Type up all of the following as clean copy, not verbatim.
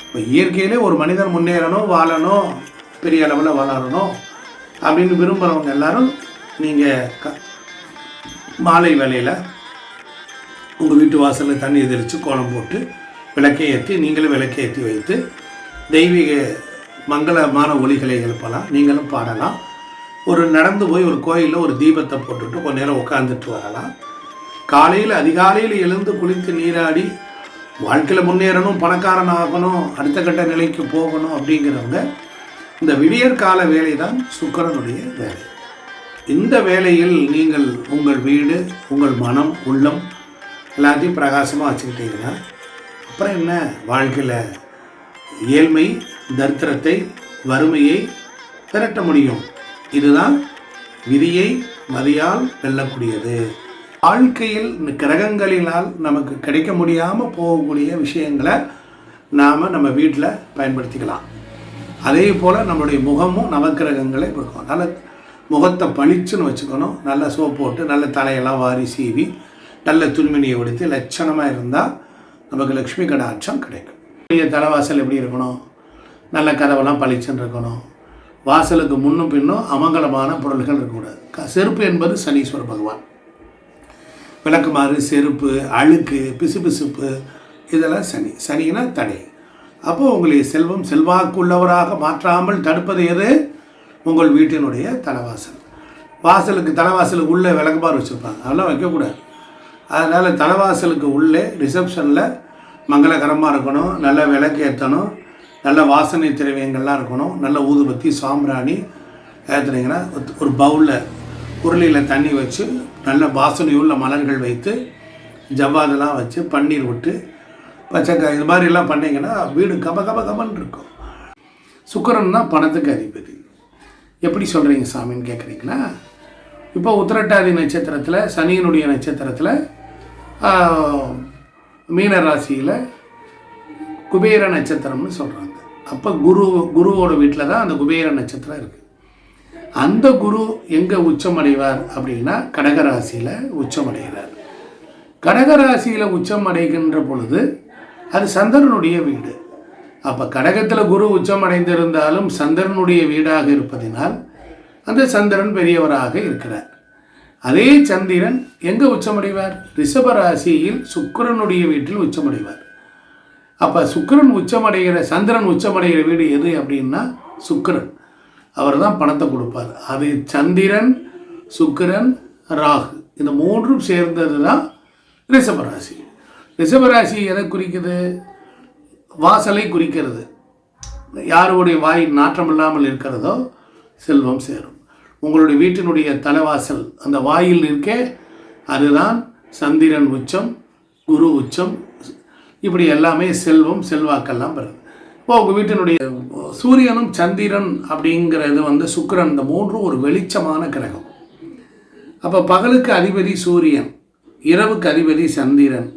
இப்போ இயற்கையிலே ஒரு மனிதன் முன்னேறணும், வாழணும், பெரிய அளவில் வளரணும் அப்படின்னு விரும்புகிறவங்க எல்லாரும் நீங்கள் மாலை வேளையில் உங்கள் வீட்டு வாசலில் தண்ணி எதிர்த்து கோலம் போட்டு விளக்கை ஏற்றி நீங்களும் விளக்கை ஏற்றி வைத்து தெய்வீக மங்களமான ஒலிகளை எழுப்பலாம், நீங்களும் பாடலாம். ஒரு நடந்து போய் ஒரு கோயிலில் ஒரு தீபத்தை போட்டுட்டு கொஞ்ச நேரம் உட்காந்துட்டு வரலாம். காலையில் அதிகாலையில் எழுந்து குளித்து நீராடி வாழ்க்கையில் முன்னேறணும், பணக்காரன் ஆகணும், அடுத்த கட்ட நிலைக்கு போகணும் அப்படிங்கிறவங்க இந்த விடியற்கால வேலை தான் சுக்கிரனுடைய வேலை. இந்த வேலையில் நீங்கள் உங்கள் வீடு, உங்கள் மனம், உள்ளம் எல்லாத்தையும் பிரகாசமாக வச்சுக்கிட்டீங்கன்னா அப்புறம் என்ன, வாழ்க்கையில் ஏழ்மை, தரித்திரத்தை, வறுமையை விரட்ட முடியும். இதுதான் விதியை மதியால் வெல்லக்கூடியது. வாழ்க்கையில் கிரகங்களினால் நமக்கு கிடைக்க முடியாமல் போகக்கூடிய விஷயங்களை நாம் நம்ம வீட்டில் பயன்படுத்திக்கலாம். அதே போல் நம்மளுடைய முகமும் நவக்கிரகங்களை கொடுக்கும். நல்ல முகத்தை பளிச்சுன்னு வச்சுக்கணும், நல்ல சோப்பு போட்டு நல்ல தலையெல்லாம் வாரி சீவி நல்ல துணிமணியை உடுத்தி லட்சணமாக இருந்தால் நமக்கு லக்ஷ்மி கடாட்சம் கிடைக்கும். தலைவாசல் எப்படி இருக்கணும், நல்ல கதவெல்லாம் பளிச்சுன்னு இருக்கணும். வாசலுக்கு முன்னும் பின்னும் அமங்கலமான பொருள்கள் இருக்கக்கூடாது. செருப்பு என்பது சனீஸ்வர பகவான். விளக்குமாறு, செருப்பு, அழுக்கு, பிசுபிசுப்பு இதெல்லாம் சனினா தடை. அப்போது உங்களை செல்வம் செல்வாக்குள்ளவராக மாற்றாமல் தடுப்பது எது? உங்கள் வீட்டினுடைய தலைவாசல். வாசலுக்கு தலைவாசலுக்கு உள்ளே விளக்குமாறு வச்சுருப்பாங்க, அதெல்லாம் வைக்கக்கூடாது. அதனால் தலைவாசலுக்கு உள்ளே ரிசப்ஷனில் மங்களகரமாக இருக்கணும், நல்ல விளக்கு ஏற்றணும், நல்ல வாசனை திரவியங்கள்லாம் இருக்கணும், நல்ல ஊதுபத்தி, சாம்பிராணி ஏற்றுனீங்கன்னா ஒரு பவுலில் உருளையில் தண்ணி வச்சு நல்ல வாசனையுள்ள மலர்கள் வைத்து ஜவ்வாதெல்லாம் வச்சு பன்னீர் விட்டு பச்சைக்காய் இது மாதிரிலாம் பண்ணிங்கன்னா வீடு கமன்னு இருக்கும். சுக்கிரன் தான் பணத்துக்கு அதிபதி. எப்படி சொல்கிறீங்க சாமின்னு கேட்குறீங்களா? இப்போ உத்திரட்டாதி நட்சத்திரத்தில், சனியினுடைய நட்சத்திரத்தில், மீன ராசியில் குபேர நட்சத்திரம்னு சொல்கிறாங்க. அப்போ குருவோட வீட்டில் தான் அந்த குபேர நட்சத்திரம் இருக்குது. அந்த குரு எங்கே உச்சமடைவார் அப்படின்னா கடகராசியில் உச்சமடைகிறார். கடகராசியில் உச்சம் அடைகின்ற பொழுது அது சந்திரனுடைய வீடு. அப்போ கடகத்தில் குரு உச்சமடைந்திருந்தாலும் சந்திரனுடைய வீடாக இருப்பதினால் அந்த சந்திரன் பெரியவராக இருக்கிறார். அதே சந்திரன் எங்கே உச்சமடைவார்? ரிஷபராசியில் சுக்கிரனுடைய வீட்டில் உச்சமடைவார். அப்போ சுக்கிரன் உச்சமடைகிற, சந்திரன் உச்சமடைகிற வீடு எது அப்படின்னா சுக்கிரன். அவர் தான் பணத்தை கொடுப்பார். அது சந்திரன், சுக்கிரன், ராகு இந்த மூன்றும் சேர்ந்தது தான் ரிஷபராசி. ரிஷபராசி எதை குறிக்குது? வாசலை குறிக்கிறது. யாருடைய வாய் நாற்றம் இல்லாமல் இருக்கிறதோ செல்வம் சேரும். உங்களுடைய வீட்டினுடைய தலைவாசல் அந்த வாயில் இருக்கே, அதுதான் சந்திரன் உச்சம், குரு உச்சம், இப்படி எல்லாமே செல்வம் செல்வாக்கெல்லாம் வருது. இப்போ உங்கள் வீட்டினுடைய சூரியனும் சந்திரன் அப்படிங்கிறது சுக்கிரன், இந்த மூன்றும் ஒரு வெளிச்சமான கிரகம். அப்போ பகலுக்கு அதிபதி சூரியன், இரவுக்கு அதிபதி சந்திரன்,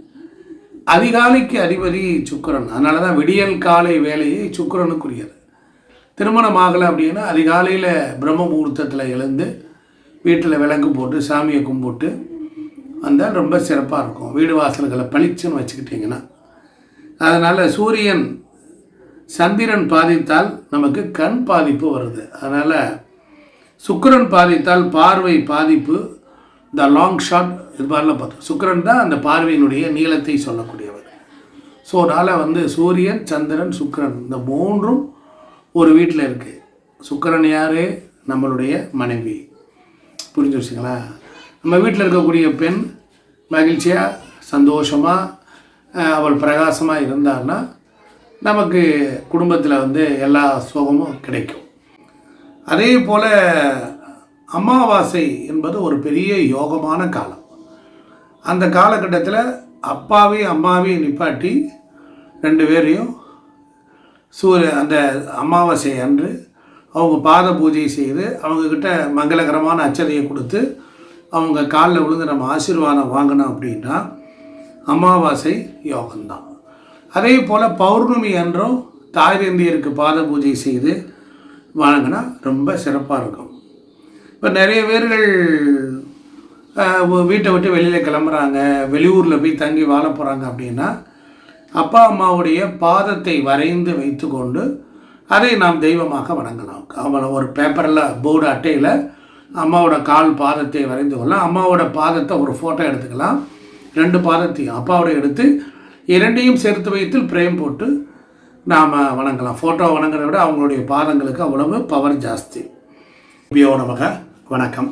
அதிகாலைக்கு அதிபதி சுக்கிரன். அதனால தான் விடியல் காலை வேலையை சுக்கிரனுக்குரியது. திருமணம் ஆகலை அப்படின்னா அதிகாலையில் பிரம்ம முகூர்த்தத்தில் எழுந்து வீட்டில் விளக்கு போட்டு சாமியை கும்பிட்டு வந்தால் ரொம்ப சிறப்பாக இருக்கும். வீடு வாசல்களை பளிச்சுன்னு வச்சுக்கிட்டிங்கன்னா. அதனால் சூரியன் சந்திரன் பாதித்தால் நமக்கு கண் பாதிப்பு வருது. அதனால் சுக்கிரன் பாதித்தால் பார்வை பாதிப்பு, த லாங் ஷாட் இது மாதிரிலாம் பார்த்தோம். சுக்கிரன் தான் அந்த பார்வையினுடைய நீளத்தை சொல்லக்கூடியவர். ஸோ அதனால் சூரியன், சந்திரன், சுக்கிரன் இந்த மூன்றும் ஒரு வீட்டில் இருக்குது. சுக்கிரன் யார்? நம்மளுடைய மனைவி. புரிஞ்சு வச்சுங்களா? நம்ம வீட்டில் இருக்கக்கூடிய பெண் மகிழ்ச்சியாக சந்தோஷமாக அவள் பிரகாசமாக இருந்தான்னா நமக்கு குடும்பத்தில் எல்லா சுகமும் கிடைக்கும். அதே போல் அமாவாசை என்பது ஒரு பெரிய யோகமான காலம். அந்த காலகட்டத்தில் அப்பாவையும் அம்மாவையும் நிப்பாட்டி ரெண்டு பேரையும் அந்த அமாவாசை அன்று அவங்க பாத பூஜை செய்து அவங்கக்கிட்ட மங்களகரமான அச்சதையை கொடுத்து அவங்க காலில் விழுந்து நம்ம ஆசீர்வாதம் வாங்கினோம் அப்படின்னா அமாவாசை யோகம்தான். அதே போல் பௌர்ணமி அன்றும் தாய் தந்தையருக்கு பாத பூஜை செய்து வாங்கினா ரொம்ப சிறப்பாக இருக்கும். இப்போ நிறைய பேர்கள் வீட்டை விட்டு வெளியில் கிளம்புறாங்க, வெளியூரில் போய் தங்கி வாழ போகிறாங்க அப்படின்னா அப்பா அம்மாவுடைய பாதத்தை வரைந்து வைத்துக்கொண்டு அதை நாம் தெய்வமாக வணங்கலாம். அவளை ஒரு பேப்பரில் போர்டு அட்டையில் அம்மாவோட கால் பாதத்தை வரைந்து கொள்ளலாம். அம்மாவோட பாதத்தை ஒரு ஃபோட்டோ எடுத்துக்கலாம். 2 பாதத்தையும் அப்பாவோட எடுத்து 2ஐயும் சேர்த்து வைத்து பிரேம் போட்டு நாம் வணங்கலாம். ஃபோட்டோ வணங்குறத விட அவங்களுடைய பாதங்களுக்கு அவ்வளவு பவர் ஜாஸ்தி. நமக வணக்கம்.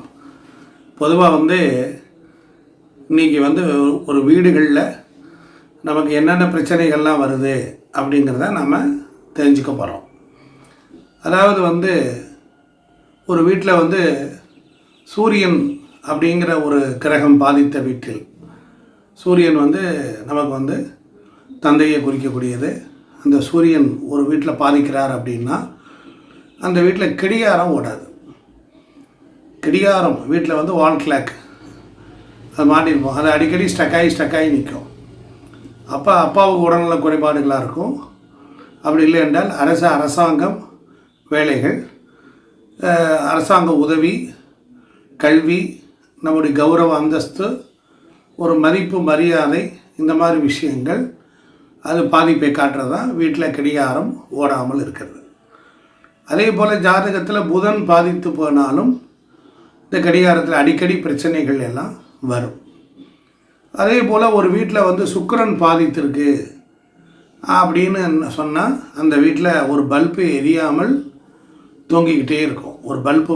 பொதுவாக இன்றைக்கி ஒரு வீடுகளில் நமக்கு என்னென்ன பிரச்சனைகள்லாம் வருது அப்படிங்கிறத நம்ம தெரிஞ்சுக்க போகிறோம். அதாவது ஒரு வீட்டில் சூரியன் அப்படிங்கிற ஒரு கிரகம் பாதித்த வீட்டில், சூரியன் நமக்கு தந்தையை குறிக்கக்கூடியது. அந்த சூரியன் ஒரு வீட்டில் பாதிக்கிறார் அப்படின்னா அந்த வீட்டில் கடிகாரம் ஓடாது. கடிகாரம் வீட்டில் வால் கிளாக் அது மாட்டிருப்போம். அது அடிக்கடி ஸ்டக்காகி நிற்கும். அப்போ அப்பாவுக்கு உடல்நல குறைபாடுகளாக இருக்கும். அப்படி இல்லை என்றால் அரசாங்கம் வேலைகள், அரசாங்க உதவி, கல்வி, நம்முடைய கௌரவ அந்தஸ்து, ஒரு மதிப்பு மரியாதை, இந்த மாதிரி விஷயங்கள் அது பாதிப்பை காட்டுறது தான் வீட்டில் கடிகாரம் ஓடாமல் இருக்கிறது. அதே போல் ஜாதகத்தில் புதன் பாதித்து போனாலும் இந்த கடிகாரத்தில் அடிக்கடி பிரச்சனைகள் எல்லாம் வரும். அதே போல் ஒரு வீட்டில் சுக்கிரன் பாதித்திருக்கு அப்படின்னு சொன்னால் அந்த வீட்டில் ஒரு பல்பு எரியாமல் தொங்கிக்கிட்டே இருக்கும். ஒரு பல்பு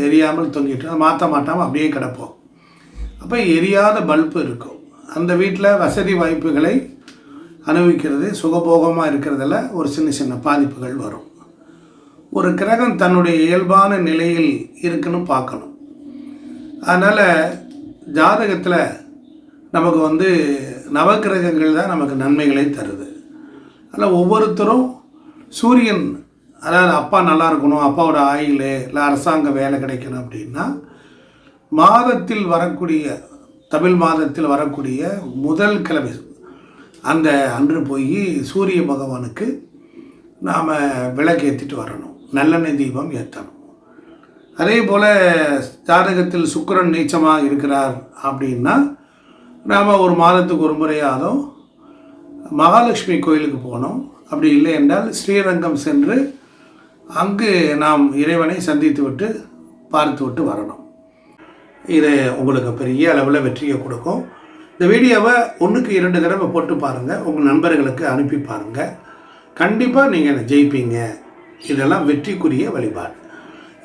எரியாமல் தொங்கிட்டு மாற்ற மாட்டாமல் அப்படியே கிடப்போம். அப்போ எரியாத பல்பு இருக்கும். அந்த வீட்டில் வசதி வாய்ப்புகளை அனுபவிக்கிறது, சுகபோகமாக இருக்கிறதுல ஒரு சின்ன பாதிப்புகள் வரும். ஒரு கிரகம் தன்னுடைய இயல்பான நிலையில் இருக்குன்னு பார்க்கணும். அதனால் ஜாதகத்தில் நமக்கு நவகிரகங்கள் தான் நமக்கு நன்மைகளை தருது. அதில் ஒவ்வொருத்தரும் சூரியன், அதாவது அப்பா நல்லா இருக்கணும், அப்பாவோட ஆயுள் இல்லை அரசாங்க வேலை கிடைக்கணும் அப்படின்னா மாதத்தில் வரக்கூடிய, தமிழ் மாதத்தில் வரக்கூடிய முதல் கிழமை அந்த அன்று போய் சூரிய பகவானுக்கு நாம் விளக்கு ஏற்றிட்டு வரணும், நல்லெண்ணெய் தீபம் ஏற்றணும். அதே போல் ஜாதகத்தில் சுக்கிரன் நீச்சமாக இருக்கிறார் அப்படின்னா நாம் ஒரு மாதத்துக்கு ஒரு முறையாவது மகாலட்சுமி கோயிலுக்கு போகணும். அப்படி இல்லை என்றால் ஸ்ரீரங்கம் சென்று அங்கு நாம் இறைவனை சந்தித்து விட்டு பார்த்து விட்டு வரணும். இது உங்களுக்கு பெரிய அளவில் வெற்றியை கொடுக்கும். இந்த வீடியோவை 1க்கு 2 தடவை போட்டு பாருங்கள், உங்கள் நண்பர்களுக்கு அனுப்பி பாருங்கள். கண்டிப்பாக நீங்கள் ஜெயிப்பீங்க. இதெல்லாம் வெற்றிக்குரிய வழிபாடு.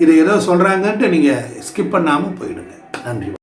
இது ஏதோ சொல்கிறாங்கன்ட்டு நீங்கள் ஸ்கிப் பண்ணாமல் போயிடுங்க. நன்றி.